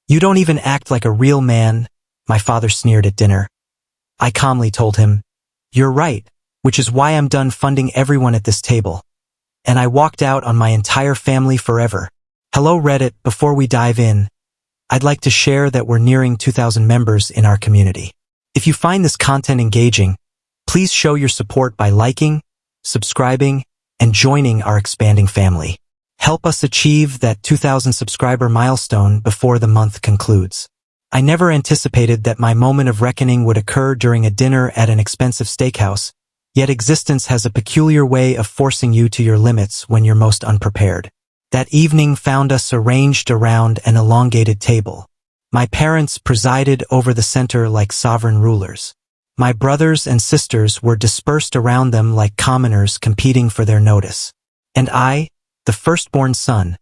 "You don't even act like a real man," my father sneered at dinner. I calmly told him, "You're right, which is why I'm done funding everyone at this table." And I walked out on my entire family forever. Hello Reddit, before we dive in, I'd like to share that we're nearing 2,000 members in our community. If you find this content engaging, please show your support by liking, subscribing, and joining our expanding family. Help us achieve that 2,000 subscriber milestone before the month concludes. I never anticipated that my moment of reckoning would occur during a dinner at an expensive steakhouse, yet existence has a peculiar way of forcing you to your limits when you're most unprepared. That evening found us arranged around an elongated table. My parents presided over the center like sovereign rulers. My brothers and sisters were dispersed around them like commoners competing for their notice. And I, the firstborn son,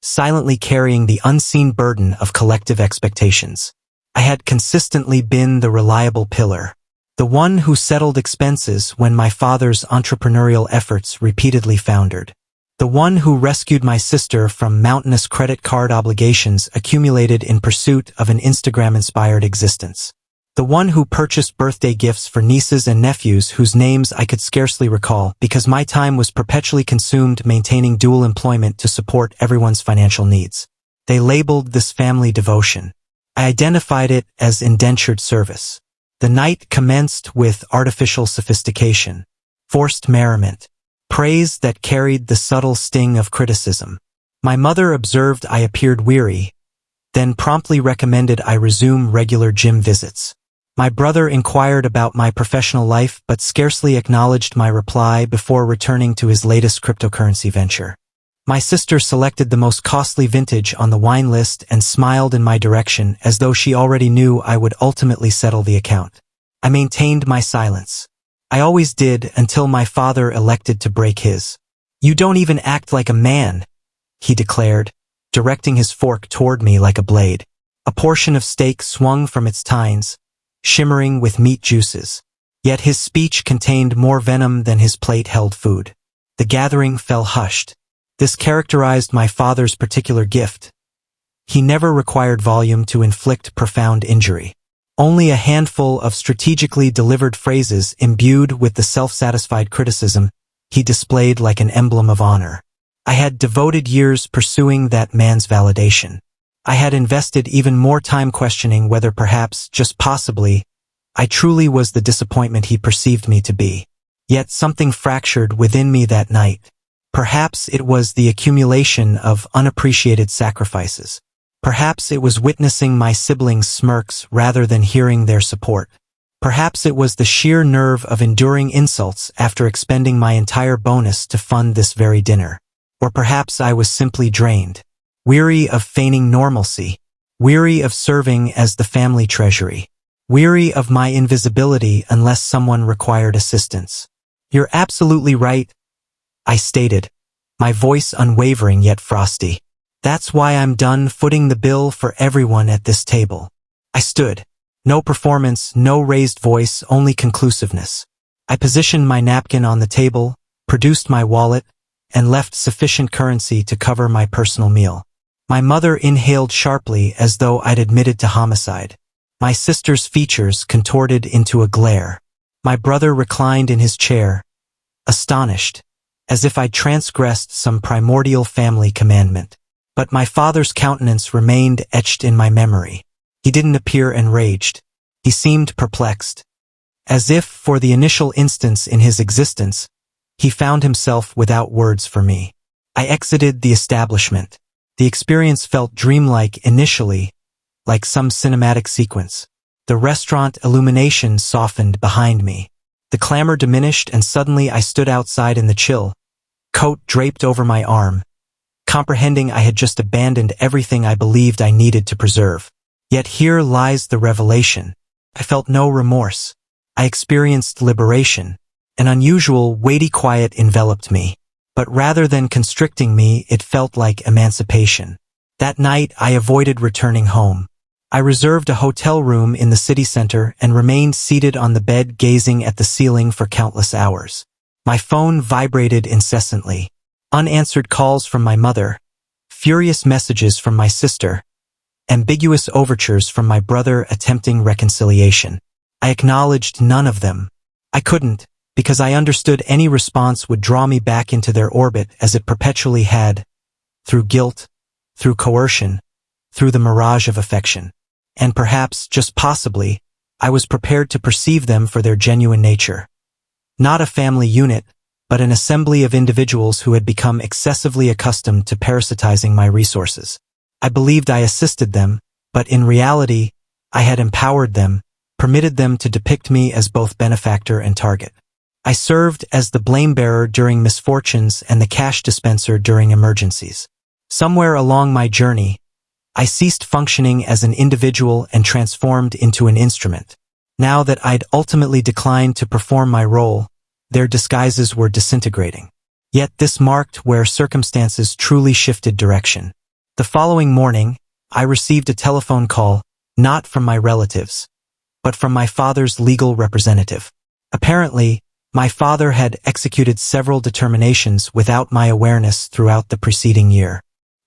silently carrying the unseen burden of collective expectations. I had consistently been the reliable pillar, the one who settled expenses when my father's entrepreneurial efforts repeatedly foundered, the one who rescued my sister from mountainous credit card obligations accumulated in pursuit of an Instagram-inspired existence, the one who purchased birthday gifts for nieces and nephews whose names I could scarcely recall because my time was perpetually consumed maintaining dual employment to support everyone's financial needs. They labeled this family devotion. I identified it as indentured service. The night commenced with artificial sophistication, forced merriment, praise that carried the subtle sting of criticism. My mother observed I appeared weary, then promptly recommended I resume regular gym visits. My brother inquired about my professional life but scarcely acknowledged my reply before returning to his latest cryptocurrency venture. My sister selected the most costly vintage on the wine list and smiled in my direction as though she already knew I would ultimately settle the account. I maintained my silence. I always did until my father elected to break his. "You don't even act like a man," he declared, directing his fork toward me like a blade. A portion of steak swung from its tines, shimmering with meat juices. Yet his speech contained more venom than his plate held food. The gathering fell hushed. This characterized my father's particular gift. He never required volume to inflict profound injury. Only a handful of strategically delivered phrases imbued with the self-satisfied criticism he displayed like an emblem of honor. I had devoted years pursuing that man's validation. I had invested even more time questioning whether perhaps, just possibly, I truly was the disappointment he perceived me to be. Yet something fractured within me that night. Perhaps it was the accumulation of unappreciated sacrifices. Perhaps it was witnessing my siblings' smirks rather than hearing their support. Perhaps it was the sheer nerve of enduring insults after expending my entire bonus to fund this very dinner. Or perhaps I was simply drained. Weary of feigning normalcy, weary of serving as the family treasury, weary of my invisibility unless someone required assistance. "You're absolutely right," I stated, my voice unwavering yet frosty. "That's why I'm done footing the bill for everyone at this table." I stood. No performance, no raised voice, only conclusiveness. I positioned my napkin on the table, produced my wallet, and left sufficient currency to cover my personal meal. My mother inhaled sharply as though I'd admitted to homicide. My sister's features contorted into a glare. My brother reclined in his chair, astonished, as if I'd transgressed some primordial family commandment. But my father's countenance remained etched in my memory. He didn't appear enraged. He seemed perplexed. As if, for the initial instance in his existence, he found himself without words for me. I exited the establishment. The experience felt dreamlike initially, like some cinematic sequence. The restaurant illumination softened behind me. The clamor diminished and suddenly I stood outside in the chill, coat draped over my arm, comprehending I had just abandoned everything I believed I needed to preserve. Yet here lies the revelation. I felt no remorse. I experienced liberation. An unusual, weighty quiet enveloped me. But rather than constricting me, it felt like emancipation. That night, I avoided returning home. I reserved a hotel room in the city center and remained seated on the bed gazing at the ceiling for countless hours. My phone vibrated incessantly. Unanswered calls from my mother, furious messages from my sister, ambiguous overtures from my brother attempting reconciliation. I acknowledged none of them. I couldn't, because I understood any response would draw me back into their orbit as it perpetually had, through guilt, through coercion, through the mirage of affection. And perhaps, just possibly, I was prepared to perceive them for their genuine nature. Not a family unit, but an assembly of individuals who had become excessively accustomed to parasitizing my resources. I believed I assisted them, but in reality, I had empowered them, permitted them to depict me as both benefactor and target. I served as the blame-bearer during misfortunes and the cash dispenser during emergencies. Somewhere along my journey, I ceased functioning as an individual and transformed into an instrument. Now that I'd ultimately declined to perform my role, their disguises were disintegrating. Yet this marked where circumstances truly shifted direction. The following morning, I received a telephone call, not from my relatives, but from my father's legal representative. Apparently, my father had executed several determinations without my awareness throughout the preceding year.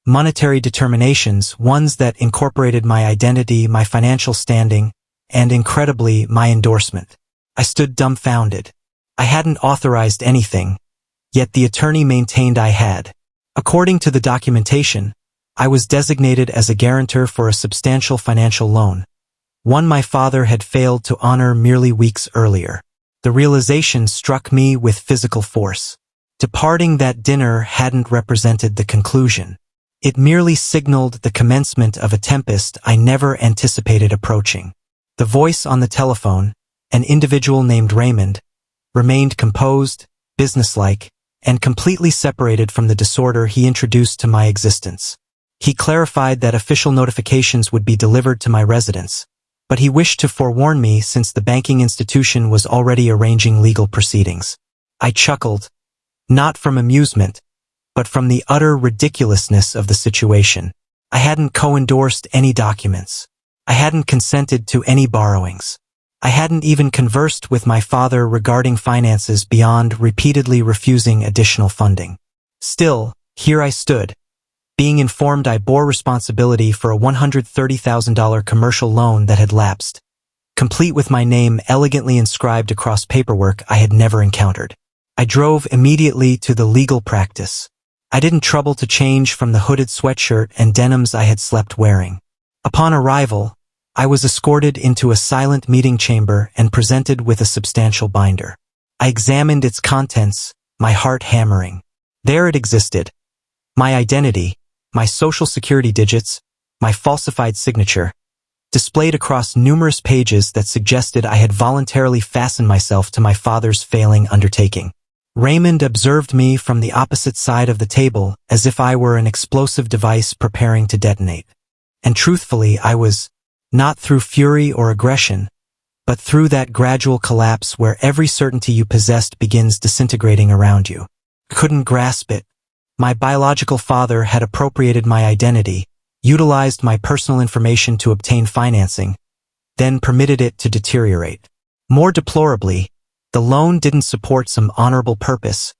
Monetary determinations, ones that incorporated my identity, my financial standing, and incredibly, my endorsement. I stood dumbfounded. I hadn't authorized anything, yet the attorney maintained I had. According to the documentation, I was designated as a guarantor for a substantial financial loan, one my father had failed to honor merely weeks earlier. The realization struck me with physical force. Departing that dinner hadn't represented the conclusion. It merely signaled the commencement of a tempest I never anticipated approaching. The voice on the telephone, an individual named Raymond, remained composed, businesslike, and completely separated from the disorder he introduced to my existence. He clarified that official notifications would be delivered to my residence, but he wished to forewarn me since the banking institution was already arranging legal proceedings. I chuckled, not from amusement, but from the utter ridiculousness of the situation. I hadn't co-endorsed any documents. I hadn't consented to any borrowings. I hadn't even conversed with my father regarding finances beyond repeatedly refusing additional funding. Still, here I stood, being informed I bore responsibility for a $130,000 commercial loan that had lapsed, complete with my name elegantly inscribed across paperwork I had never encountered. I drove immediately to the legal practice. I didn't trouble to change from the hooded sweatshirt and denims I had slept wearing. Upon arrival, I was escorted into a silent meeting chamber and presented with a substantial binder. I examined its contents, my heart hammering. There it existed. My identity, my social security digits, my falsified signature, displayed across numerous pages that suggested I had voluntarily fastened myself to my father's failing undertaking. Raymond observed me from the opposite side of the table as if I were an explosive device preparing to detonate. And truthfully, I was, not through fury or aggression, but through that gradual collapse where every certainty you possessed begins disintegrating around you. I couldn't grasp it. My biological father had appropriated my identity, utilized my personal information to obtain financing, then permitted it to deteriorate. More deplorably, the loan didn't support some honorable purpose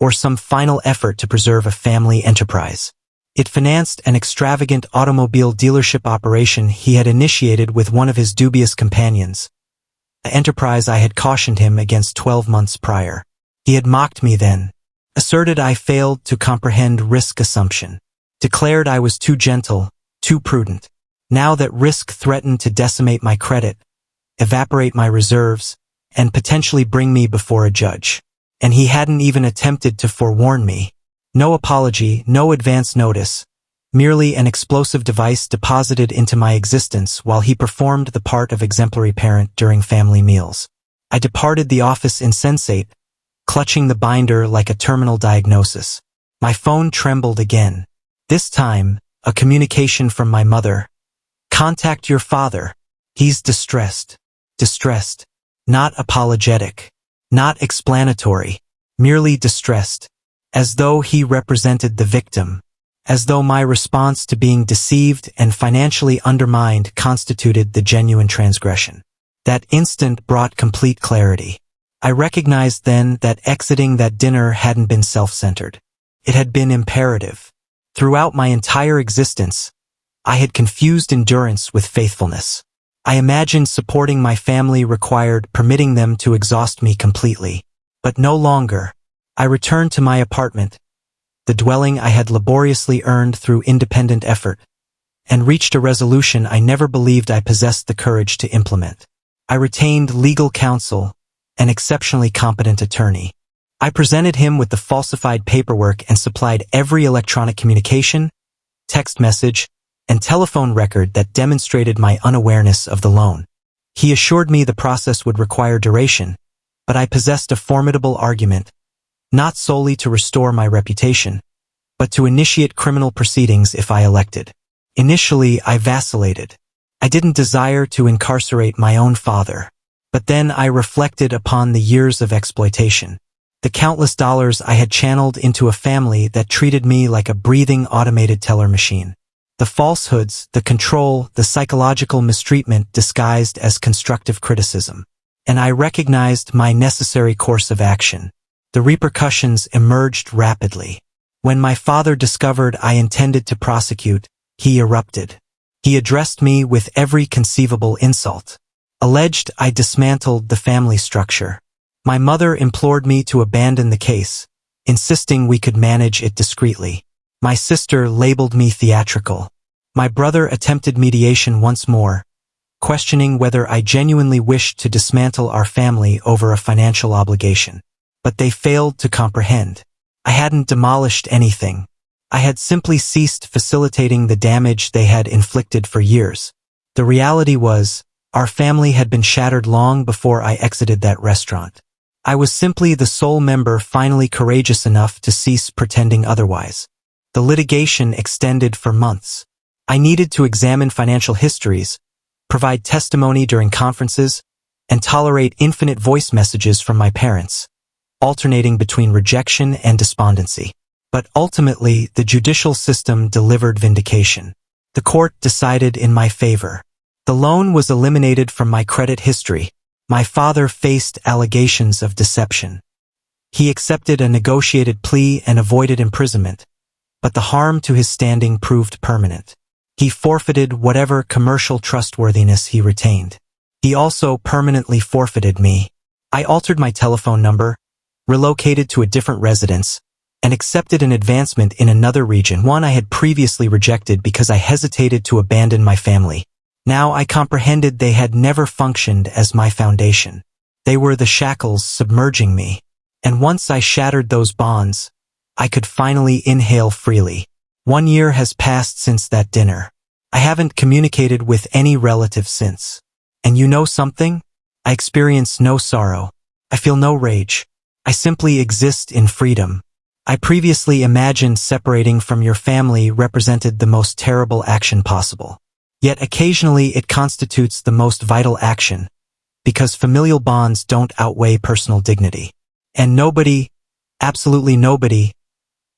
or some final effort to preserve a family enterprise. It financed an extravagant automobile dealership operation he had initiated with one of his dubious companions, an enterprise I had cautioned him against 12 months prior. He had mocked me then, asserted I failed to comprehend risk assumption, declared I was too gentle, too prudent. Now that risk threatened to decimate my credit, evaporate my reserves, and potentially bring me before a judge. And he hadn't even attempted to forewarn me. No apology, no advance notice, merely an explosive device deposited into my existence while he performed the part of exemplary parent during family meals. I departed the office insensate, clutching the binder like a terminal diagnosis. My phone trembled again. This time, a communication from my mother. Contact your father. He's distressed. Distressed. Not apologetic. Not explanatory. Merely distressed. As though he represented the victim. As though my response to being deceived and financially undermined constituted the genuine transgression. That instant brought complete clarity. I recognized then that exiting that dinner hadn't been self-centered. It had been imperative. Throughout my entire existence, I had confused endurance with faithfulness. I imagined supporting my family required permitting them to exhaust me completely. But no longer. I returned to my apartment, the dwelling I had laboriously earned through independent effort, and reached a resolution I never believed I possessed the courage to implement. I retained legal counsel, an exceptionally competent attorney. I presented him with the falsified paperwork and supplied every electronic communication, text message, and telephone record that demonstrated my unawareness of the loan. He assured me the process would require duration, but I possessed a formidable argument, not solely to restore my reputation, but to initiate criminal proceedings if I elected. Initially, I vacillated. I didn't desire to incarcerate my own father. But then I reflected upon the years of exploitation, the countless dollars I had channeled into a family that treated me like a breathing automated teller machine. The falsehoods, the control, the psychological mistreatment disguised as constructive criticism. And I recognized my necessary course of action. The repercussions emerged rapidly. When my father discovered I intended to prosecute, he erupted. He addressed me with every conceivable insult. Alleged I dismantled the family structure. My mother implored me to abandon the case, insisting we could manage it discreetly. My sister labeled me theatrical. My brother attempted mediation once more, questioning whether I genuinely wished to dismantle our family over a financial obligation. But they failed to comprehend. I hadn't demolished anything. I had simply ceased facilitating the damage they had inflicted for years. The reality was, our family had been shattered long before I exited that restaurant. I was simply the sole member finally courageous enough to cease pretending otherwise. The litigation extended for months. I needed to examine financial histories, provide testimony during conferences, and tolerate infinite voice messages from my parents, alternating between rejection and despondency. But ultimately, the judicial system delivered vindication. The court decided in my favor. The loan was eliminated from my credit history. My father faced allegations of deception. He accepted a negotiated plea and avoided imprisonment, but the harm to his standing proved permanent. He forfeited whatever commercial trustworthiness he retained. He also permanently forfeited me. I altered my telephone number, relocated to a different residence, and accepted an advancement in another region, one I had previously rejected because I hesitated to abandon my family. Now I comprehended they had never functioned as my foundation. They were the shackles submerging me. And once I shattered those bonds, I could finally inhale freely. 1 year has passed since that dinner. I haven't communicated with any relative since. And you know something? I experience no sorrow. I feel no rage. I simply exist in freedom. I previously imagined separating from your family represented the most terrible action possible. Yet occasionally it constitutes the most vital action, because familial bonds don't outweigh personal dignity. And nobody, absolutely nobody,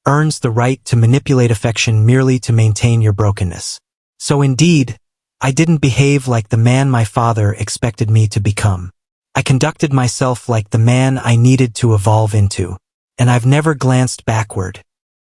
earns the right to manipulate affection merely to maintain your brokenness. So indeed, I didn't behave like the man my father expected me to become. I conducted myself like the man I needed to evolve into, and I've never glanced backward.